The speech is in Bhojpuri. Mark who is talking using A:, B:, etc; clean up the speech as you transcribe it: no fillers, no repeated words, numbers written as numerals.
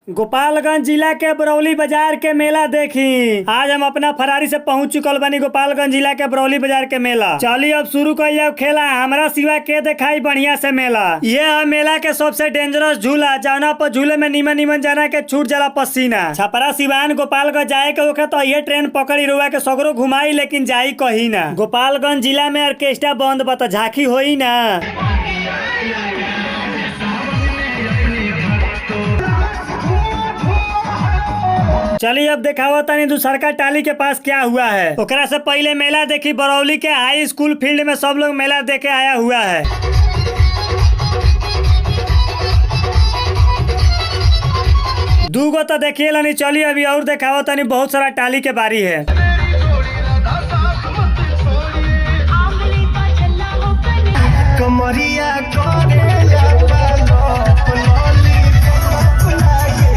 A: गोपालगंज जिला के बरौली बाजार के मेला देखी। आज हम अपना फरारी से पहुंच चुकल बनी गोपालगंज जिला के बरौली बाजार के मेला। चलिए अब शुरू कर जाओ खेला। हमारा सिवा के दिखाई बढ़िया से मेला। ये है मेला के सबसे डेंजरस झूला, जौना पर झूले में नीमन नीमन जाना के छूट जाला पसीना। छपरा सिवान गोपालगंज जाए के होखे तो ये ट्रेन पकड़ी रुआ के सगरो घुमाई, लेकिन जाई कहीं ना। गोपालगंज जिला में ऑर्केस्ट्रा बंद बता झांकी होई ना। चलिए अब दिखावा तनी दूसरका टाली के पास क्या हुआ है। ओकरा से पहले मेला देखी बरौली के हाई स्कूल फील्ड में सब लोग मेला देखे आया हुआ है। दूगो तो देखिए लनी। चलिए अभी और दिखावा तनी बहुत सारा टाली के बारी है।
B: कमरिया